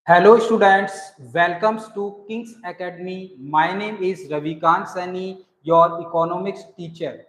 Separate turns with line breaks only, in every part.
Hello students, welcomes to King's Academy. My name is Ravikant Sani, your economics teacher.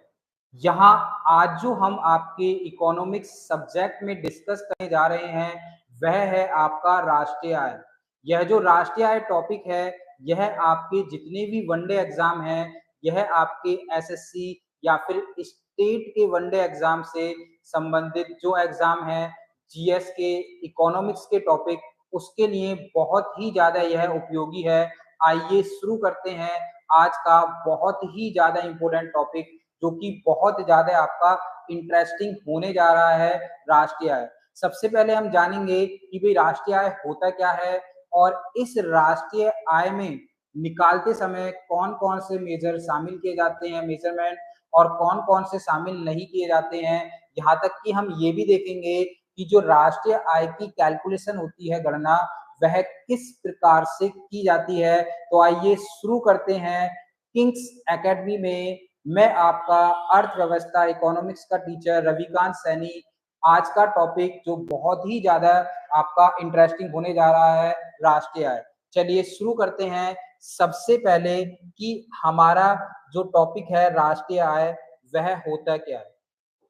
यहाँ आज जो हम आपके इकोनॉमिक्स सब्जेक्ट में डिस्कस करने जा रहे हैं वह है आपका राष्ट्रीय आय। यह जो राष्ट्रीय आय टॉपिक है यह आपके जितने भी वनडे एग्जाम हैं, यह आपके एसएससी या फिर स्टेट के वनडे एग्जाम से संबंधित जो एग्जाम है, जीएस के, इकोनॉमिक्स के टॉपिक, उसके लिए बहुत ही ज्यादा यह उपयोगी है। आइए शुरू करते हैं आज का बहुत ही ज्यादा इंपॉर्टेंट टॉपिक, जो कि बहुत ज्यादा आपका इंटरेस्टिंग होने जा रहा है, राष्ट्रीय आय। सबसे पहले हम जानेंगे कि भाई राष्ट्रीय आय होता क्या है और इस राष्ट्रीय आय में निकालते समय कौन कौन से मेजर शामिल किए जाते हैं, मेजरमेंट, और कौन कौन से शामिल नहीं किए जाते हैं। यहाँ तक कि हम ये भी देखेंगे कि जो राष्ट्रीय आय की कैलकुलेशन होती है, गणना, वह किस प्रकार से की जाती है। तो आइए शुरू करते हैं। किंग्स एकेडमी में मैं आपका अर्थव्यवस्था इकोनॉमिक्स का टीचर रविकांत सैनी। आज का टॉपिक जो बहुत ही ज्यादा आपका इंटरेस्टिंग होने जा रहा है, राष्ट्रीय आय। चलिए शुरू करते हैं। सबसे पहले कि हमारा जो टॉपिक है राष्ट्रीय आय, वह होता क्या है।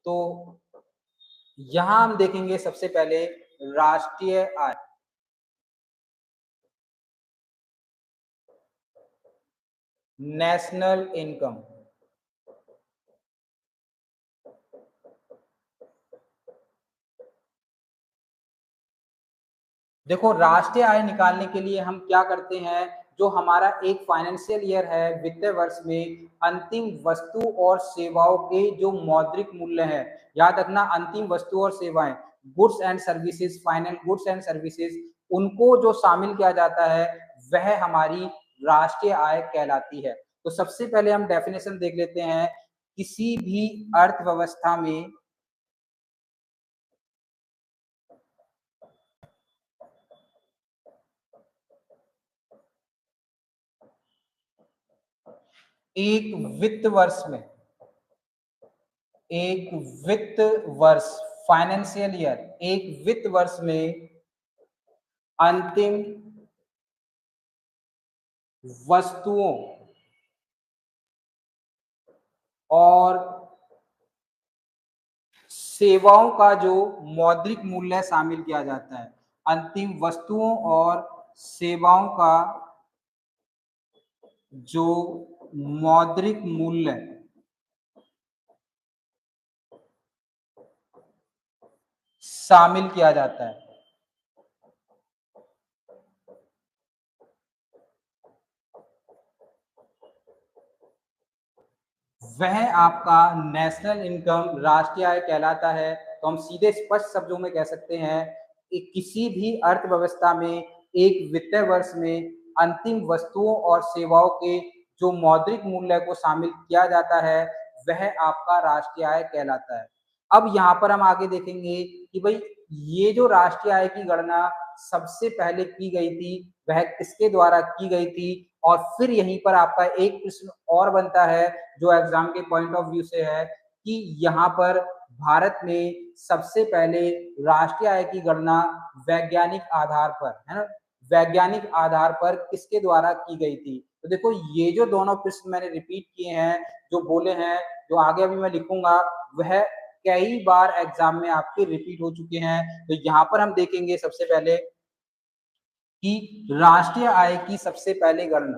तो यहां हम देखेंगे सबसे पहले राष्ट्रीय आय। National income. देखो, राष्ट्रीय आय निकालने के लिए हम क्या करते हैं, जो हमारा एक फाइनेंशियल ईयर है, वित्तीय वर्ष में अंतिम वस्तु और सेवाओं के जो मौद्रिक मूल्य है, याद रखना अंतिम वस्तु और सेवाएं, goods and services, final goods and services, उनको जो शामिल किया जाता है वह हमारी राष्ट्रीय आय कहलाती है। तो सबसे पहले हम डेफिनेशन देख लेते हैं। किसी भी अर्थव्यवस्था में एक वित्त वर्ष में, एक वित्त वर्ष, फाइनेंशियल ईयर, एक वित्त वर्ष में अंतिम वस्तुओं और सेवाओं का जो मौद्रिक मूल्य शामिल किया जाता है, अंतिम वस्तुओं और सेवाओं का जो मौद्रिक मूल्य शामिल किया जाता है, वह आपका नेशनल इनकम, राष्ट्रीय आय कहलाता है। तो हम सीधे स्पष्ट शब्दों में कह सकते हैं कि किसी भी अर्थव्यवस्था में एक वित्तीय वर्ष में अंतिम वस्तुओं और सेवाओं के जो मौद्रिक मूल्य को शामिल किया जाता है, वह आपका राष्ट्रीय आय कहलाता है। अब यहाँ पर हम आगे देखेंगे कि भाई ये जो राष्ट्रीय आय की गणना सबसे पहले की गई थी, वह किसके द्वारा की गई थी। और फिर यहीं पर आपका एक प्रश्न और बनता है, जो एग्जाम के पॉइंट ऑफ व्यू से है, कि यहाँ पर भारत में सबसे पहले राष्ट्रीय आय की गणना वैज्ञानिक आधार पर, है ना, वैज्ञानिक आधार पर किसके द्वारा की गई थी। तो देखो, ये जो दोनों प्रश्न मैंने रिपीट किए हैं, जो बोले हैं, जो आगे अभी मैं लिखूंगा, वह कई बार एग्जाम में आपके रिपीट हो चुके हैं। तो यहाँ पर हम देखेंगे सबसे पहले कि राष्ट्रीय आय की सबसे पहले गणना,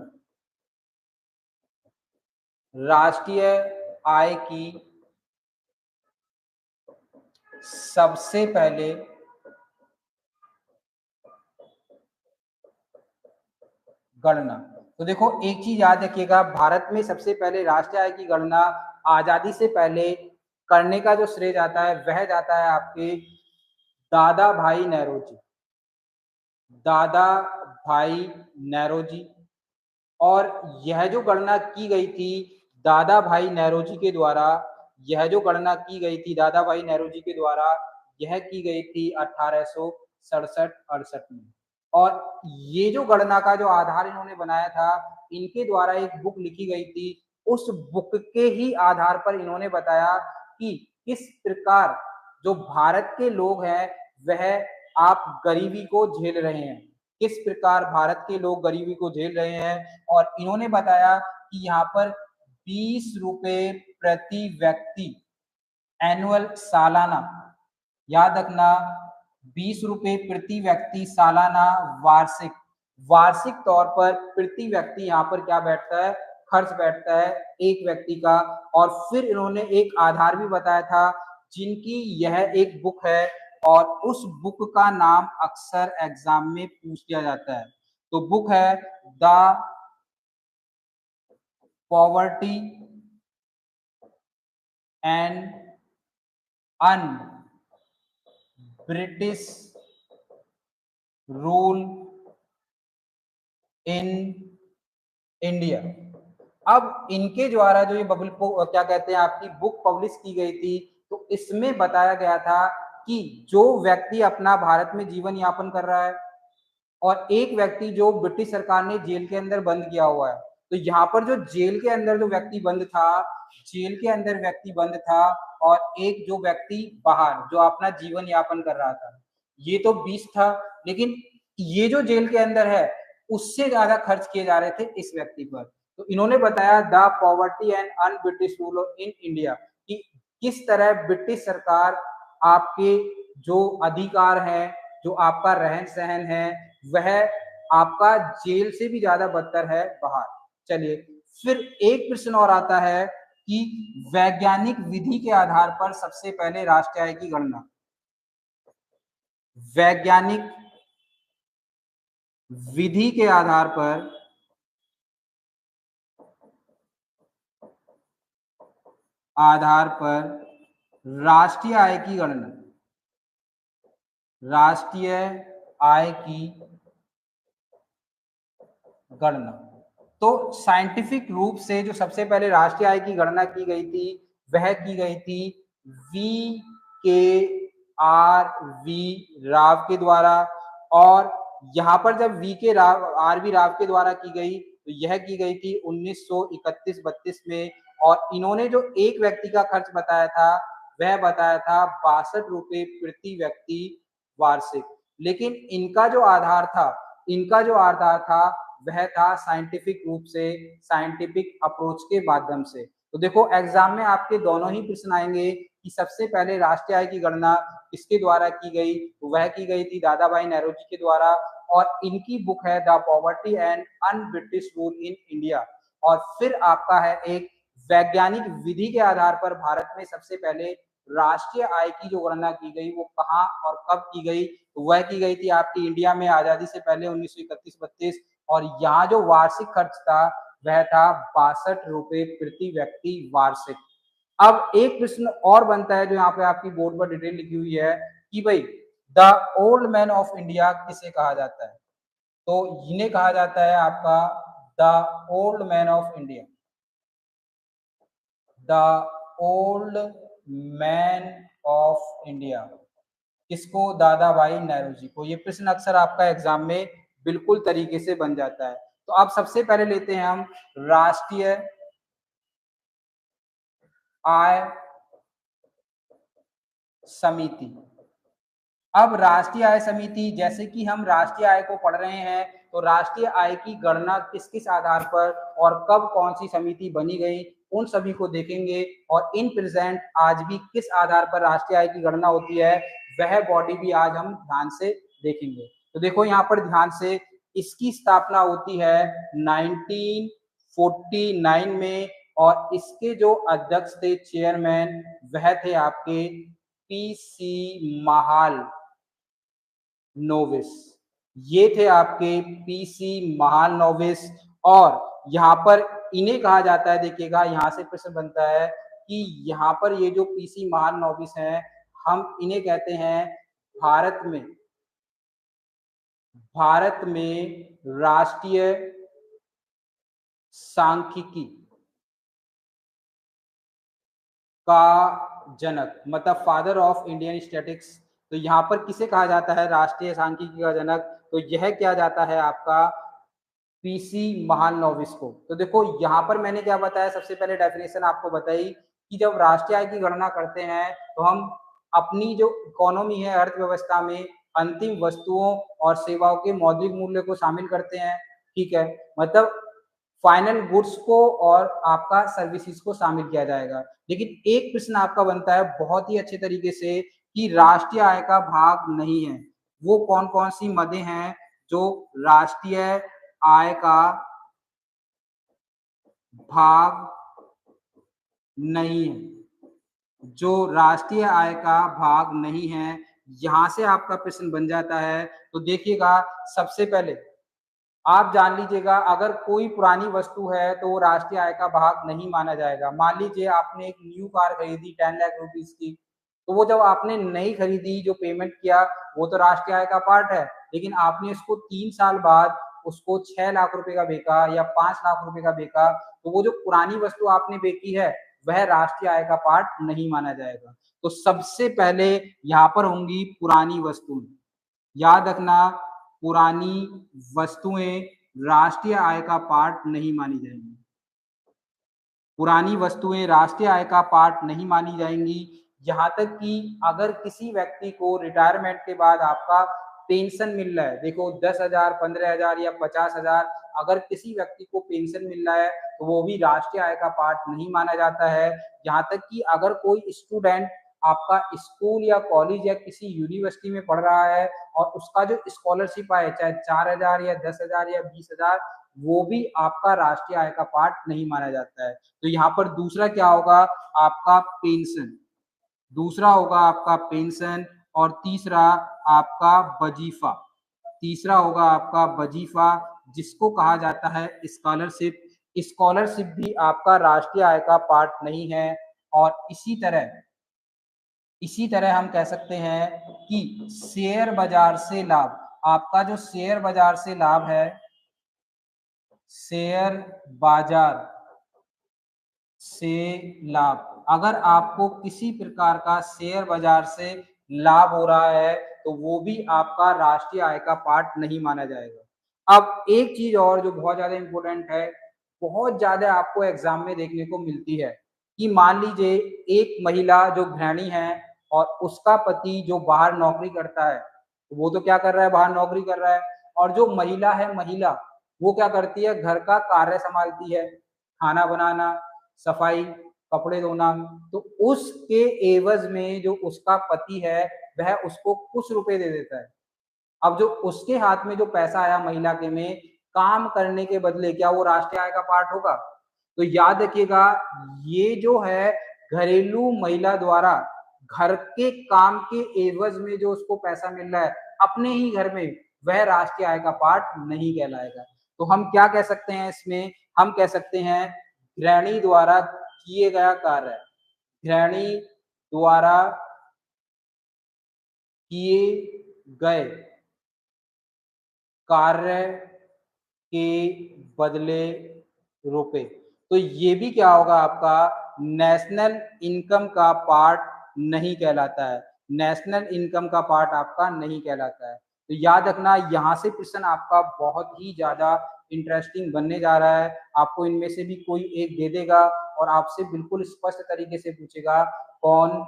राष्ट्रीय आय की सबसे पहले गणना। तो देखो, एक चीज याद रखिएगा, भारत में सबसे पहले राष्ट्रीय आय की गणना आजादी से पहले करने का जो श्रेय जाता है, वह जाता है आपके दादा भाई नेहरू जी, दादा भाई नेहरू जी। और यह जो गणना की गई थी दादा भाई नेहरू जी के द्वारा, यह जो गणना की गई थी दादा भाई नेहरू जी के द्वारा, यह की गई थी 1867-68 में। और ये जो गणना का जो आधार इन्होंने बनाया था, इनके द्वारा एक बुक लिखी गई थी। उस बुक के ही आधार पर इन्होंने बताया कि किस प्रकार जो भारत के लोग हैं, वह आप गरीबी को झेल रहे हैं। किस प्रकार भारत के लोग गरीबी को झेल रहे हैं। और इन्होंने बताया कि यहाँ पर 20 रुपए प्रति व्यक्ति एनुअल, सालाना, याद रखना, 20 रुपए प्रति व्यक्ति सालाना, वार्षिक, वार्षिक तौर पर प्रति व्यक्ति यहाँ पर क्या बैठता है, खर्च बैठता है एक व्यक्ति का। और फिर इन्होंने एक आधार भी बताया था जिनकी यह एक बुक है और उस बुक का नाम अक्सर एग्जाम में पूछ लिया जाता है। तो बुक है the poverty and un British rule in India. अब इनके द्वारा जो ये क्या कहते हैं आपकी बुक पब्लिश की गई थी, तो इसमें बताया गया था कि जो व्यक्ति अपना भारत में जीवन यापन कर रहा है और एक व्यक्ति जो ब्रिटिश सरकार ने जेल के अंदर बंद किया हुआ है, तो यहाँ पर जो जेल के अंदर जो व्यक्ति बंद था, जेल के अंदर व्यक्ति बंद था और एक जो व्यक्ति बाहर जो अपना जीवन यापन कर रहा था, ये तो 20 था, लेकिन ये जो जेल के अंदर है उससे ज्यादा खर्च किए जा रहे थे इस व्यक्ति पर। तो इन्होंने बताया the poverty and un British rule in India कि किस तरह ब्रिटिश सरकार आपके जो अधिकार है, जो आपका रहन सहन है, वह आपका जेल से भी ज्यादा बदतर है बाहर। चलिए, फिर एक प्रश्न और आता है कि वैज्ञानिक विधि के आधार पर सबसे पहले राष्ट्रीय आय की गणना, वैज्ञानिक विधि के आधार पर राष्ट्रीय आय की गणना, राष्ट्रीय आय की गणना। तो साइंटिफिक रूप से जो सबसे पहले राष्ट्रीय आय की गणना की गई थी वह की गई थी वी राव के द्वारा। और यहाँ पर जब आर वी राव के द्वारा की गई तो यह की गई थी 1931-32 में। और इन्होंने जो एक व्यक्ति का खर्च बताया था वह बताया था 62 रुपए प्रति व्यक्ति वार्षिक। लेकिन इनका जो आधार था वह था साइंटिफिक रूप से, साइंटिफिक अप्रोच के माध्यम से। तो देखो एग्जाम में आपके दोनों ही प्रश्न आएंगे कि सबसे पहले राष्ट्रीय आय की गणना किसके द्वारा की गई, तो वह की गई थी दादा भाई नौरोजी के द्वारा। और इनकी बुक है the poverty and un British rule in India. और फिर आपका है एक वैज्ञानिक विधि के आधार पर भारत में सबसे पहले राष्ट्रीय आय की जो गणना की गई वो कहाँ और कब की गई, तो वह की गई थी आपकी इंडिया में आजादी से पहले 1931-32। और यहाँ जो वार्षिक खर्च था वह था 62 रुपए प्रति व्यक्ति वार्षिक। अब एक प्रश्न और बनता है जो यहाँ पे आपकी बोर्ड पर डिटेल लिखी हुई है कि भाई the old man of India किसे कहा जाता है, तो इन्हें कहा जाता है आपका the old man of India, the old man of India. किसको, दादा भाई नौरोजी को। ये प्रश्न अक्सर आपका एग्जाम में बिल्कुल तरीके से बन जाता है। तो अब सबसे पहले लेते हैं हम राष्ट्रीय आय समिति। अब राष्ट्रीय आय समिति, जैसे कि हम राष्ट्रीय आय को पढ़ रहे हैं, तो राष्ट्रीय आय की गणना किस किस आधार पर और कब कौन सी समिति बनी गई उन सभी को देखेंगे। और इन प्रेजेंट आज भी किस आधार पर राष्ट्रीय आय की गणना होती है वह बॉडी भी आज हम ध्यान से देखेंगे। तो देखो यहाँ पर ध्यान से, इसकी स्थापना होती है 1949 में और इसके जो अध्यक्ष थे, चेयरमैन, वह थे आपके पीसी महालनोबिस। ये थे आपके पीसी महालनोबिस। और यहाँ पर इन्हें कहा जाता है, देखिएगा यहाँ से प्रश्न बनता है कि यहाँ पर ये जो पीसी महालनोबिस हैं, हम इन्हें कहते हैं भारत में राष्ट्रीय सांख्यिकी का जनक, मतलब फादर ऑफ इंडियन स्टैटिक्स। तो यहाँ पर किसे कहा जाता है राष्ट्रीय सांख्यिकी का जनक, तो यह किया जाता है आपका पीसी महालनोबिस को। तो देखो यहाँ पर मैंने क्या बताया, सबसे पहले डेफिनेशन आपको बताई कि जब राष्ट्रीय आय की गणना करते हैं तो हम अपनी जो इकोनॉमी है, अर्थव्यवस्था में अंतिम वस्तुओं और सेवाओं के मौद्रिक मूल्य को शामिल करते हैं। ठीक है, मतलब फाइनल गुड्स को और आपका सर्विसेज को शामिल किया जाएगा। लेकिन एक प्रश्न आपका बनता है बहुत ही अच्छे तरीके से कि राष्ट्रीय आय का भाग नहीं है। वो कौन-कौन सी मदें हैं जो राष्ट्रीय आय का भाग नहीं है, जो राष्ट्रीय आय का भाग नहीं है, यहाँ से आपका प्रश्न बन जाता है। तो देखिएगा, सबसे पहले आप जान लीजिएगा, अगर कोई पुरानी वस्तु है तो वो राष्ट्रीय आय का भाग नहीं माना जाएगा। मान लीजिए आपने एक न्यू कार खरीदी 10 लाख रुपीज की, तो वो जब आपने नई खरीदी, जो पेमेंट किया, वो तो राष्ट्रीय आय का पार्ट है। लेकिन आपने इसको 3 साल बाद उसको 6 लाख रुपए का बेचा या 5 लाख रुपए का बेचा, तो वो जो पुरानी वस्तु आपने बेची है वह राष्ट्रीय आय का पार्ट नहीं माना जाएगा। तो सबसे पहले यहाँ पर होंगी पुरानी वस्तु। याद रखना, पुरानी वस्तुएं राष्ट्रीय आय का पार्ट नहीं मानी जाएंगी। पुरानी वस्तुएं राष्ट्रीय आय का पार्ट नहीं मानी जाएंगी। यहाँ तक कि अगर किसी व्यक्ति को रिटायरमेंट के बाद आपका पेंशन मिल रहा है, देखो 10,000, 15,000 या 50,000, अगर किसी व्यक्ति को पेंशन मिल रहा है तो वो भी राष्ट्रीय आय का पार्ट नहीं माना जाता है। यहाँ तक कि अगर कोई स्टूडेंट आपका स्कूल या कॉलेज या किसी यूनिवर्सिटी में पढ़ रहा है और उसका जो स्कॉलरशिप आए, चाहे 4,000 या 10,000 या 20,000, वो भी आपका राष्ट्रीय आय का पार्ट नहीं माना जाता है। तो यहाँ पर दूसरा क्या होगा, आपका पेंशन। दूसरा होगा आपका पेंशन और तीसरा आपका वजीफा। तीसरा होगा आपका वजीफा, जिसको कहा जाता है स्कॉलरशिप। स्कॉलरशिप भी आपका राष्ट्रीय आय का पार्ट नहीं है। और इसी तरह हम कह सकते हैं कि शेयर बाजार से लाभ, आपका जो शेयर बाजार से लाभ है, शेयर बाजार से लाभ, अगर आपको किसी प्रकार का शेयर बाजार से लाभ हो रहा है तो वो भी आपका राष्ट्रीय आय का पार्ट नहीं माना जाएगा। अब एक चीज और जो बहुत ज्यादा इंपॉर्टेंट है, बहुत ज्यादा आपको एग्जाम में देखने को मिलती है कि मान लीजिए एक महिला जो गृहिणी है और उसका पति जो बाहर नौकरी करता है, तो वो तो क्या कर रहा है, बाहर नौकरी कर रहा है। और जो महिला है, महिला वो क्या करती है, घर का कार्य संभालती है, खाना बनाना, सफाई, कपड़े धोना। तो उसके एवज में जो उसका पति है वह उसको कुछ रुपए दे देता है। अब जो उसके हाथ में जो पैसा आया महिला के में काम करने के बदले, क्या वो राष्ट्रीय आय का पार्ट होगा? तो याद रखिएगा, ये जो है घरेलू महिला द्वारा घर के काम के एवज में जो उसको पैसा मिल रहा है अपने ही घर में, वह राष्ट्रीय आय का पार्ट नहीं कहलाएगा। तो हम क्या कह सकते हैं इसमें, हम कह सकते हैं गृहिणी द्वारा किए गया कार्य, गृहिणी द्वारा किए गए कार्य के बदले रुपए। तो ये भी क्या होगा, आपका नेशनल इनकम का पार्ट नहीं कहलाता है। नेशनल इनकम का पार्ट आपका नहीं कहलाता है। तो याद रखना, यहाँ से प्रश्न आपका बहुत ही ज्यादा इंटरेस्टिंग बनने जा रहा है। आपको इनमें से भी कोई एक दे देगा और आपसे बिल्कुल स्पष्ट तरीके से पूछेगा कौन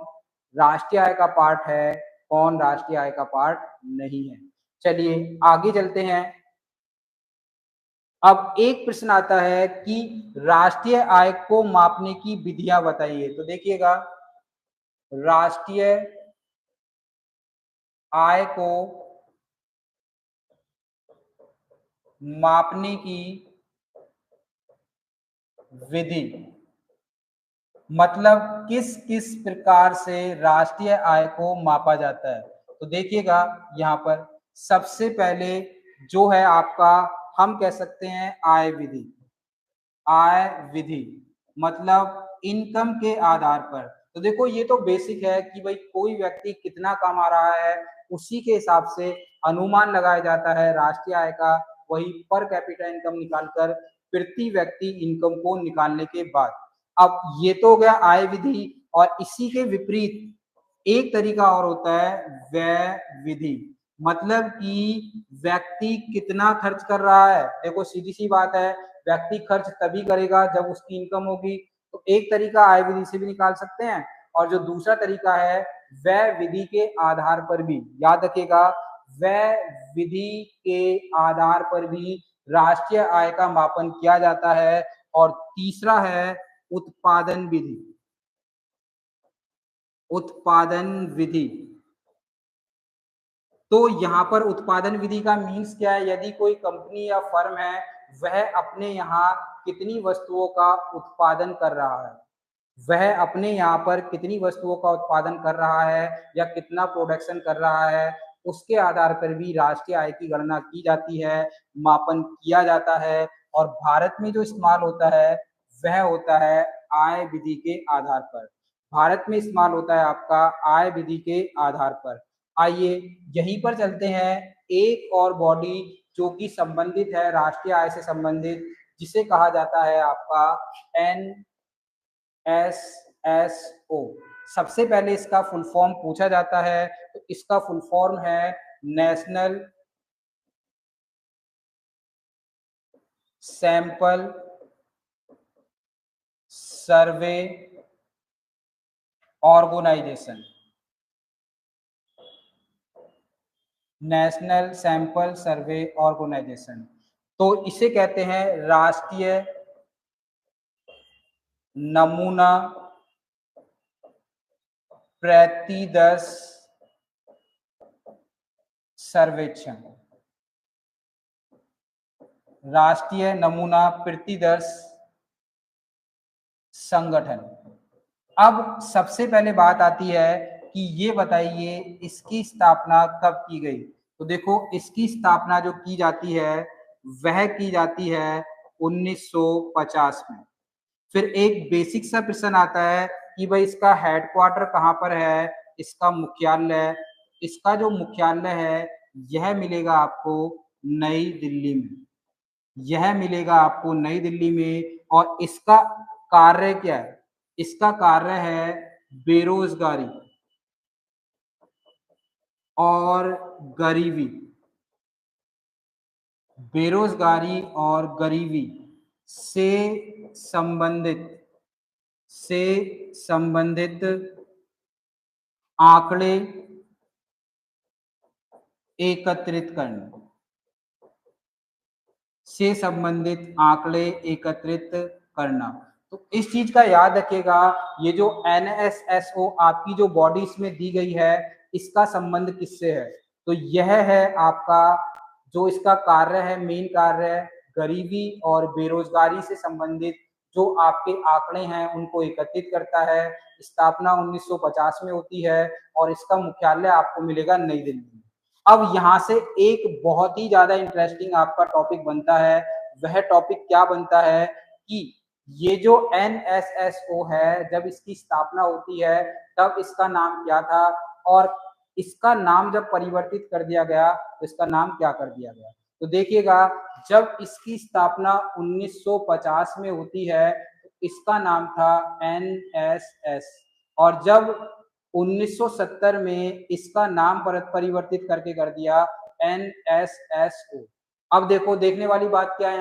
राष्ट्रीय आय का पार्ट है, कौन राष्ट्रीय आय का पार्ट नहीं है। चलिए आगे चलते हैं। अब एक प्रश्न आता है कि राष्ट्रीय आय को मापने की विधियां बताइए। तो देखिएगा, राष्ट्रीय आय को मापने की विधि, मतलब किस किस प्रकार से राष्ट्रीय आय को मापा जाता है। तो देखिएगा, यहाँ पर सबसे पहले जो है आपका, हम कह सकते हैं आय विधि। आय विधि मतलब इनकम के आधार पर। तो देखो, ये तो बेसिक है कि भाई कोई व्यक्ति कितना कमा रहा है उसी के हिसाब से अनुमान लगाया जाता है राष्ट्रीय आय का। वही पर कैपिटा इनकम निकालकर प्रति व्यक्ति इनकम को निकालने के बाद। अब ये तो हो गया आय विधि। और इसी के विपरीत एक तरीका और होता है व्यय विधि, मतलब कि व्यक्ति कितना खर्च कर रहा है। देखो सीधी सी बात है, व्यक्ति खर्च तभी करेगा जब उसकी इनकम होगी। तो एक तरीका आय विधि से भी निकाल सकते हैं और जो दूसरा तरीका है व्यय विधि के आधार पर भी। याद रखिएगा, वह विधि के आधार पर भी राष्ट्रीय आय का मापन किया जाता है। और तीसरा है उत्पादन विधि। उत्पादन विधि, तो यहाँ पर उत्पादन विधि का मीन्स क्या है? यदि कोई कंपनी या फर्म है, वह अपने यहाँ कितनी वस्तुओं का उत्पादन कर रहा है, वह अपने यहाँ पर कितनी वस्तुओं का उत्पादन कर रहा है या कितना प्रोडक्शन कर रहा है, उसके आधार पर भी राष्ट्रीय आय की गणना की जाती है, मापन किया जाता है। और भारत में जो इस्तेमाल होता है वह होता है आय विधि के आधार पर। भारत में इस्तेमाल होता है आपका आय विधि के आधार पर। आइए यहीं पर चलते हैं एक और बॉडी जो कि संबंधित है राष्ट्रीय आय से संबंधित, जिसे कहा जाता है आपका NSSO। सबसे पहले इसका फुल फॉर्म पूछा जाता है, तो इसका फुल फॉर्म है national sample survey organisation. National sample survey organisation, तो इसे कहते हैं राष्ट्रीय नमूना प्रतिदर्श सर्वेक्षण। राष्ट्रीय नमूना प्रतिदर्श संगठन। अब सबसे पहले बात आती है कि ये बताइए इसकी स्थापना कब की गई? तो देखो इसकी स्थापना जो की जाती है वह की जाती है 1950 में। फिर एक बेसिक सा प्रश्न आता है कि भाई इसका हेडक्वार्टर कहाँ पर है, इसका मुख्यालय। इसका जो मुख्यालय है यह मिलेगा आपको नई दिल्ली में। यह मिलेगा आपको नई दिल्ली में। और इसका कार्य क्या है? इसका कार्य है बेरोजगारी और गरीबी। बेरोजगारी और गरीबी से संबंधित आंकड़े एकत्रित करना। से संबंधित आंकड़े एकत्रित करना। तो इस चीज का याद रखिएगा, ये जो NSSO आपकी जो बॉडी इसमें दी गई है, इसका संबंध किससे है? तो यह है आपका जो इसका कार्य है, मेन कार्य है गरीबी और बेरोजगारी से संबंधित जो आपके आंकड़े हैं उनको एकत्रित करता है। स्थापना 1950 में होती है और इसका मुख्यालय आपको मिलेगा नई दिल्ली में। अब यहाँ से एक बहुत ही ज्यादा इंटरेस्टिंग आपका टॉपिक बनता है। वह टॉपिक क्या बनता है कि ये जो NSSO है, जब इसकी स्थापना होती है तब इसका नाम क्या था और इसका नाम जब परिवर्तित कर दिया गया तो इसका नाम क्या कर दिया गया? तो देखिएगा, जब इसकी स्थापना 1950 में होती है तो इसका नाम था NSS, और जब 1970 में इसका नाम परिवर्तित करके कर दिया NSSO। अब देखो देखने वाली बात क्या है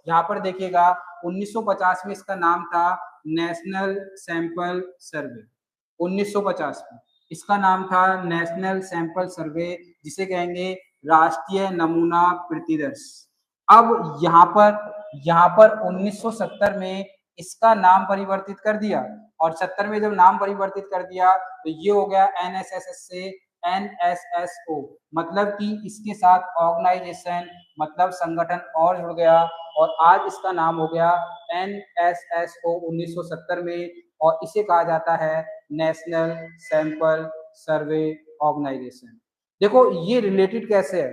यहाँ पर देखिएगा 1950 में इसका नाम था नेशनल सैंपल सर्वे। 1950 में इसका नाम था नेशनल सैंपल सर्वे, जिसे कहेंगे राष्ट्रीय नमूना प्रतिदर्श। अब यहाँ पर 1970 में इसका नाम परिवर्तित कर दिया, और 70 में जब नाम परिवर्तित कर दिया तो ये हो गया NSSS से NSSO, मतलब कि इसके साथ ऑर्गेनाइजेशन मतलब संगठन और जुड़ गया और आज इसका नाम हो गया NSSO 1970 में, और इसे कहा जाता है नेशनल सैंपल सर्वे ऑर्गेनाइजेशन। देखो ये रिलेटेड कैसे है,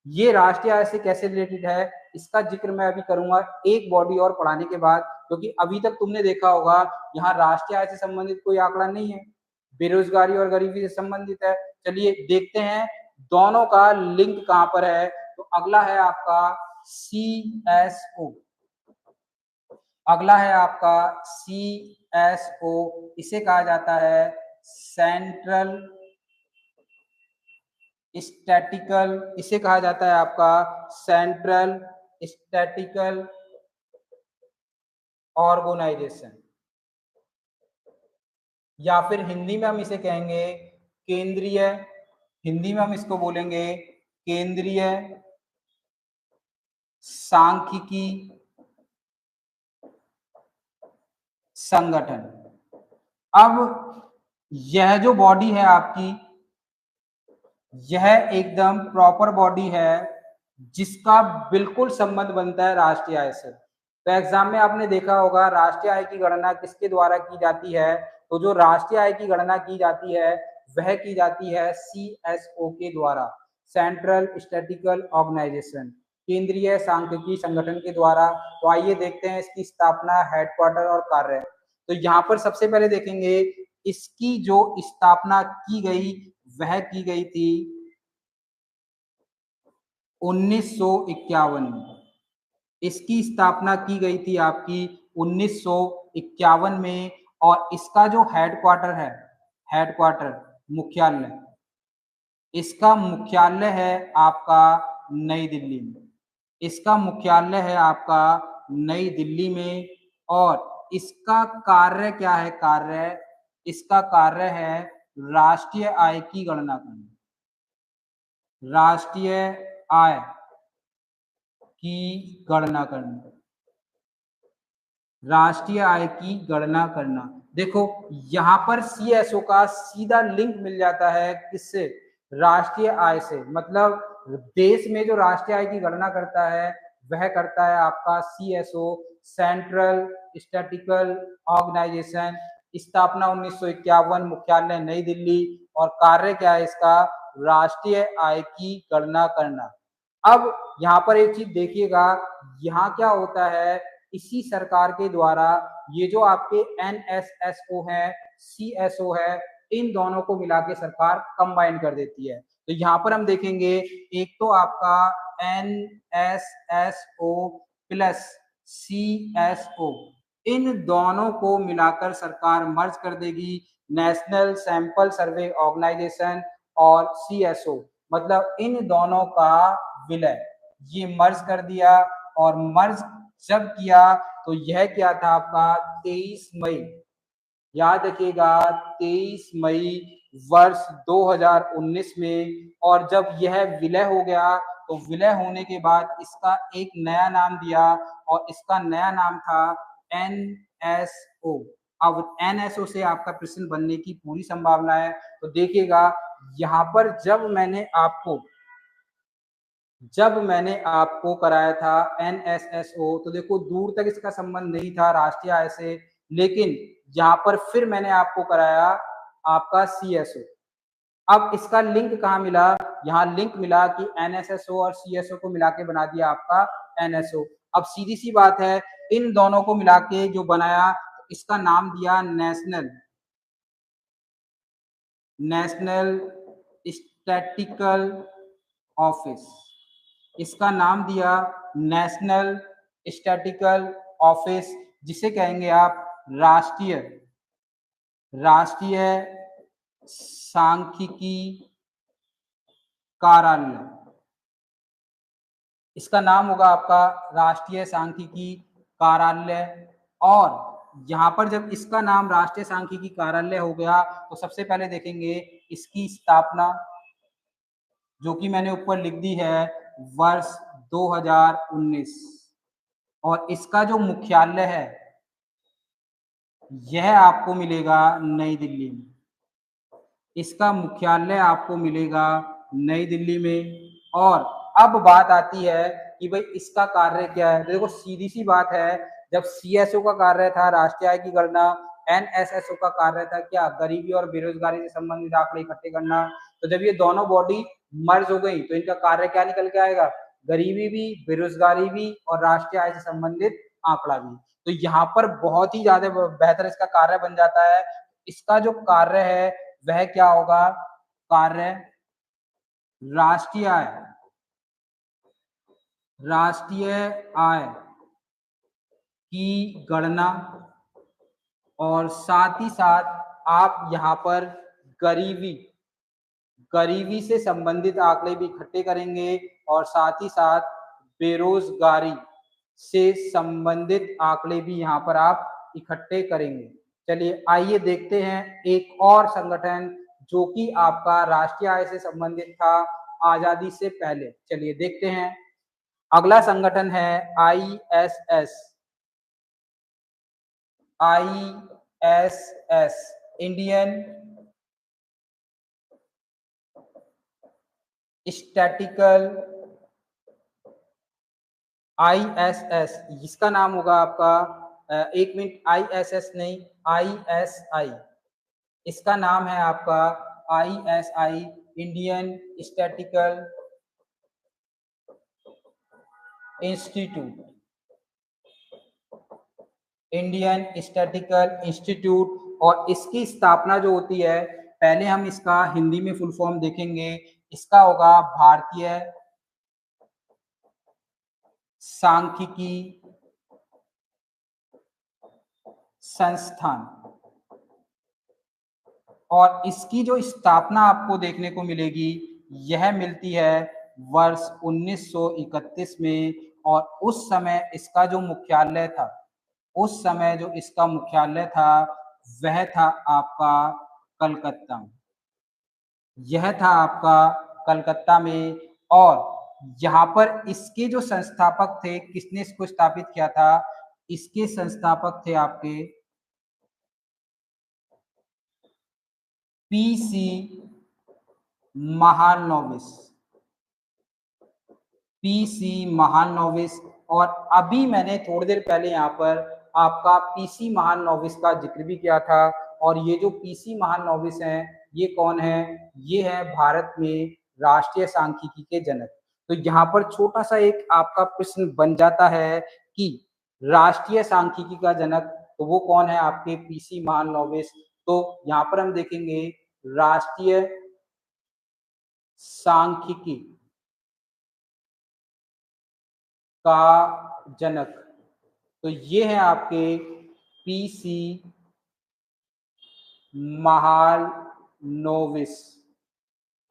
ये राष्ट्रीय आय से कैसे रिलेटेड है, इसका जिक्र मैं अभी करूंगा एक बॉडी और पढ़ाने के बाद, क्योंकि अभी तक तुमने देखा होगा यहाँ राष्ट्रीय आय से संबंधित कोई आंकड़ा नहीं है, बेरोजगारी और गरीबी से संबंधित है। चलिए देखते हैं दोनों का लिंक कहां पर है। तो अगला है आपका CSO। अगला है आपका CSO, इसे कहा जाता है सेंट्रल स्टैटिकल, इसे कहा जाता है आपका सेंट्रल स्टैटिकल ऑर्गेनाइजेशन, या फिर हिंदी में हम इसे कहेंगे केंद्रीय, हिंदी में हम इसको बोलेंगे केंद्रीय सांख्यिकी संगठन। अब यह जो बॉडी है आपकी, यह एकदम प्रॉपर बॉडी है जिसका बिल्कुल संबंध बनता है राष्ट्रीय आय से। तो एग्जाम में आपने देखा होगा राष्ट्रीय आय की गणना किसके द्वारा की जाती है, तो जो राष्ट्रीय आय की गणना की जाती है वह की जाती है CSO के द्वारा, सेंट्रल स्टैटिस्टिकल ऑर्गेनाइजेशन, केंद्रीय सांख्यिकी संगठन के द्वारा। तो आइए देखते हैं इसकी स्थापना, हेडक्वार्टर और कार्य। तो यहाँ पर सबसे पहले देखेंगे इसकी जो स्थापना की गई वह की गई थी 1951 में। इसकी स्थापना की गई थी आपकी 1951 में। और इसका जो हेडक्वार्टर है, हेडक्वार्टर मुख्यालय, इसका मुख्यालय है आपका नई दिल्ली में। इसका मुख्यालय है आपका नई दिल्ली में। और इसका कार्य क्या है? कार्य, इसका कार्य है राष्ट्रीय आय की गणना करना। राष्ट्रीय आय की गणना करना, राष्ट्रीय आय की गणना करना। देखो यहाँ पर CSO का सीधा लिंक मिल जाता है किससे? राष्ट्रीय आय से। मतलब देश में जो राष्ट्रीय आय की गणना करता है वह करता है आपका CSO, सेंट्रल स्टैटिस्टिकल ऑर्गेनाइजेशन। स्थापना 1951, मुख्यालय नई दिल्ली। और कार्य क्या है इसका? राष्ट्रीय आय की गणना करना। अब यहाँ पर एक चीज देखिएगा, यहाँ क्या होता है, इसी सरकार के द्वारा ये जो आपके NSSO है, CSO है, इन दोनों को मिला के सरकार कंबाइन कर देती है। तो यहाँ पर हम देखेंगे एक तो आपका NSSO प्लस CSO, इन दोनों को मिलाकर सरकार मर्ज कर देगी, नेशनल सैंपल सर्वे ऑर्गेनाइजेशन और CSO। मतलब इन दोनों का विलय, ये मर्ज कर दिया। और मर्ज जब किया तो यह क्या था आपका 23 मई, याद रखिएगा 23 मई वर्ष 2019 में। और जब यह विलय हो गया तो विलय होने के बाद इसका एक नया नाम दिया और इसका नया नाम था NSO। अब NSO से आपका प्रश्न बनने की पूरी संभावना है। तो देखिएगा यहाँ पर जब मैंने आपको कराया था NSSO, तो देखो दूर तक इसका संबंध नहीं था राष्ट्रीय आय से। लेकिन यहाँ पर फिर मैंने आपको कराया आपका CSO। अब इसका लिंक कहाँ मिला? यहाँ लिंक मिला कि NSSO और CSO को मिला के बना दिया आपका NSO। अब सीधी सी बात है, इन दोनों को मिला के जो बनाया इसका नाम दिया नेशनल स्टैटिस्टिकल ऑफिस। इसका नाम दिया नेशनल स्टैटिस्टिकल ऑफिस, जिसे कहेंगे आप राष्ट्रीय सांख्यिकी कार्यालय। इसका नाम होगा आपका राष्ट्रीय सांख्यिकी कार्यालय। और यहाँ पर जब इसका नाम राष्ट्रीय सांख्यिकी कार्यालय हो गया तो सबसे पहले देखेंगे इसकी स्थापना, जो कि मैंने ऊपर लिख दी है वर्ष 2019। और इसका जो मुख्यालय है यह आपको मिलेगा नई दिल्ली में। इसका मुख्यालय आपको मिलेगा नई दिल्ली में। और अब बात आती है कि भाई इसका कार्य क्या है। देखो सीधी सी बात है, जब CSO का कार्य था राष्ट्रीय आय की गणना, NSSO का कार्य था क्या? गरीबी और बेरोजगारी से संबंधित आंकड़े इकट्ठे करना। तो जब ये दोनों बॉडी मर्ज हो गई तो इनका कार्य क्या निकल के आएगा? गरीबी भी, बेरोजगारी भी और राष्ट्रीय आय से संबंधित आंकड़ा भी। तो यहाँ पर बहुत ही ज्यादा बेहतर इसका कार्य बन जाता है। इसका जो कार्य है वह क्या होगा? कार्य राष्ट्रीय आय की गणना। और साथ ही साथ आप यहाँ पर गरीबी से संबंधित आंकड़े भी इकट्ठे करेंगे और साथ ही साथ बेरोजगारी से संबंधित आंकड़े भी यहाँ पर आप इकट्ठे करेंगे। चलिए आइए देखते हैं एक और संगठन जो कि आपका राष्ट्रीय आय से संबंधित था आजादी से पहले। चलिए देखते हैं। अगला संगठन है ISS. ISS Indian statistical. ISS इसका नाम होगा आपका 1 मिनट, आईएसएस नहीं, आईएसआई इसका नाम है आपका। ISI Indian statistical institute. Indian statistical institute. और इसकी स्थापना जो होती है, पहले हम इसका हिंदी में फुल फॉर्म देखेंगे। इसका होगा भारतीय सांख्यिकी संस्थान। और इसकी जो स्थापना आपको देखने को मिलेगी, यह मिलती है वर्ष 1931 में। और उस समय इसका जो मुख्यालय था, उस समय जो इसका मुख्यालय था वह था आपका कलकत्ता में। यह था आपका कलकत्ता में। और यहाँ पर इसके जो संस्थापक थे, किसने इसको स्थापित किया था? इसके संस्थापक थे आपके पीसी महालनोबिस। पीसी महालनोबिस। और अभी मैंने थोड़ी देर पहले यहाँ पर आपका पीसी महालनोबिस का जिक्र भी किया था। और ये जो पीसी महालनोबिस हैं, ये कौन है? ये है भारत में राष्ट्रीय सांख्यिकी के जनक। तो यहाँ पर छोटा सा एक आपका प्रश्न बन जाता है कि राष्ट्रीय सांख्यिकी का जनक तो वो कौन है? आपके पीसी महालनोबिस। तो यहाँ पर हम देखेंगे राष्ट्रीय सांख्यिकी का जनक, तो ये है आपके पीसी महालनोबिस।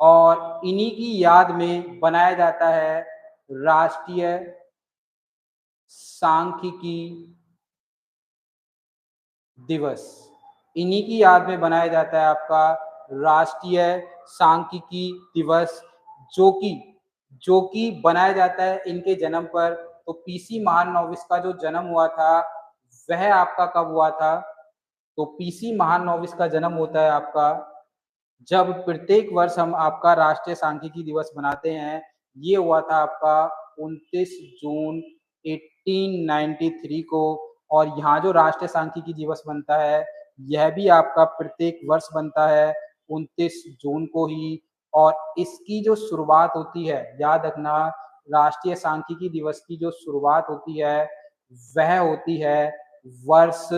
और इन्हीं की याद में बनाया जाता है राष्ट्रीय सांख्यिकी दिवस। इन्हीं की याद में बनाया जाता है आपका राष्ट्रीय सांख्यिकी दिवस, जो कि बनाया जाता है इनके जन्म पर। तो पीसी महालनोबिस का जो जन्म हुआ था वह आपका कब हुआ था? तो पीसी महालनोबिस का जन्म होता है आपका, जब प्रत्येक वर्ष हम आपका राष्ट्रीय सांख्यिकी दिवस मनाते हैं, ये हुआ था आपका 29 जून 1893 को। और यहाँ जो राष्ट्रीय सांख्यिकी दिवस बनता है, यह भी आपका प्रत्येक वर्ष बनता है 29 जून को ही। और इसकी जो शुरुआत होती है, याद रखना, राष्ट्रीय सांख्यिकी दिवस की जो शुरुआत होती है वह होती है वर्ष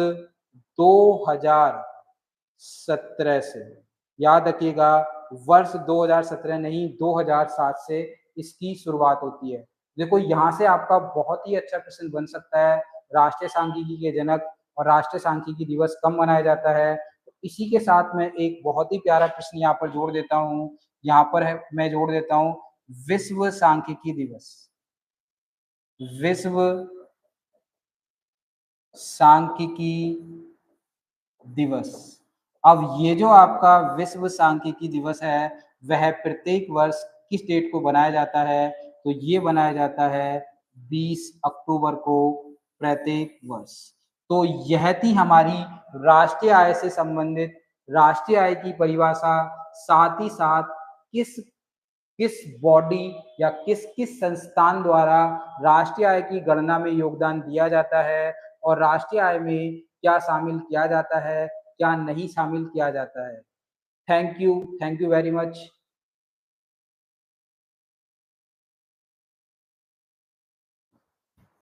2017 से। याद रखिएगा, वर्ष 2017 नहीं, 2007 से इसकी शुरुआत होती है। देखो यहाँ से आपका बहुत ही अच्छा प्रश्न बन सकता है, राष्ट्रीय सांख्यिकी के जनक और राष्ट्रीय सांख्यिकी दिवस कब मनाया जाता है। तो इसी के साथ मैं एक बहुत ही प्यारा प्रश्न यहाँ पर जोड़ देता हूँ। यहाँ पर है, मैं जोड़ देता हूँ विश्व सांख्यिकी दिवस। विश्व सांख्यिकी दिवस। अब ये जो आपका विश्व सांख्यिकी दिवस है, वह प्रत्येक वर्ष किस डेट को बनाया जाता है? तो ये बनाया जाता है 20 अक्टूबर को प्रत्येक वर्ष। तो यह थी हमारी राष्ट्रीय आय से संबंधित राष्ट्रीय आय की परिभाषा। साथ ही साथ किस किस बॉडी या किस किस संस्थान द्वारा राष्ट्रीय आय की गणना में योगदान दिया जाता है, और राष्ट्रीय आय में क्या शामिल किया जाता है, क्या नहीं शामिल किया जाता है। Thank you very much.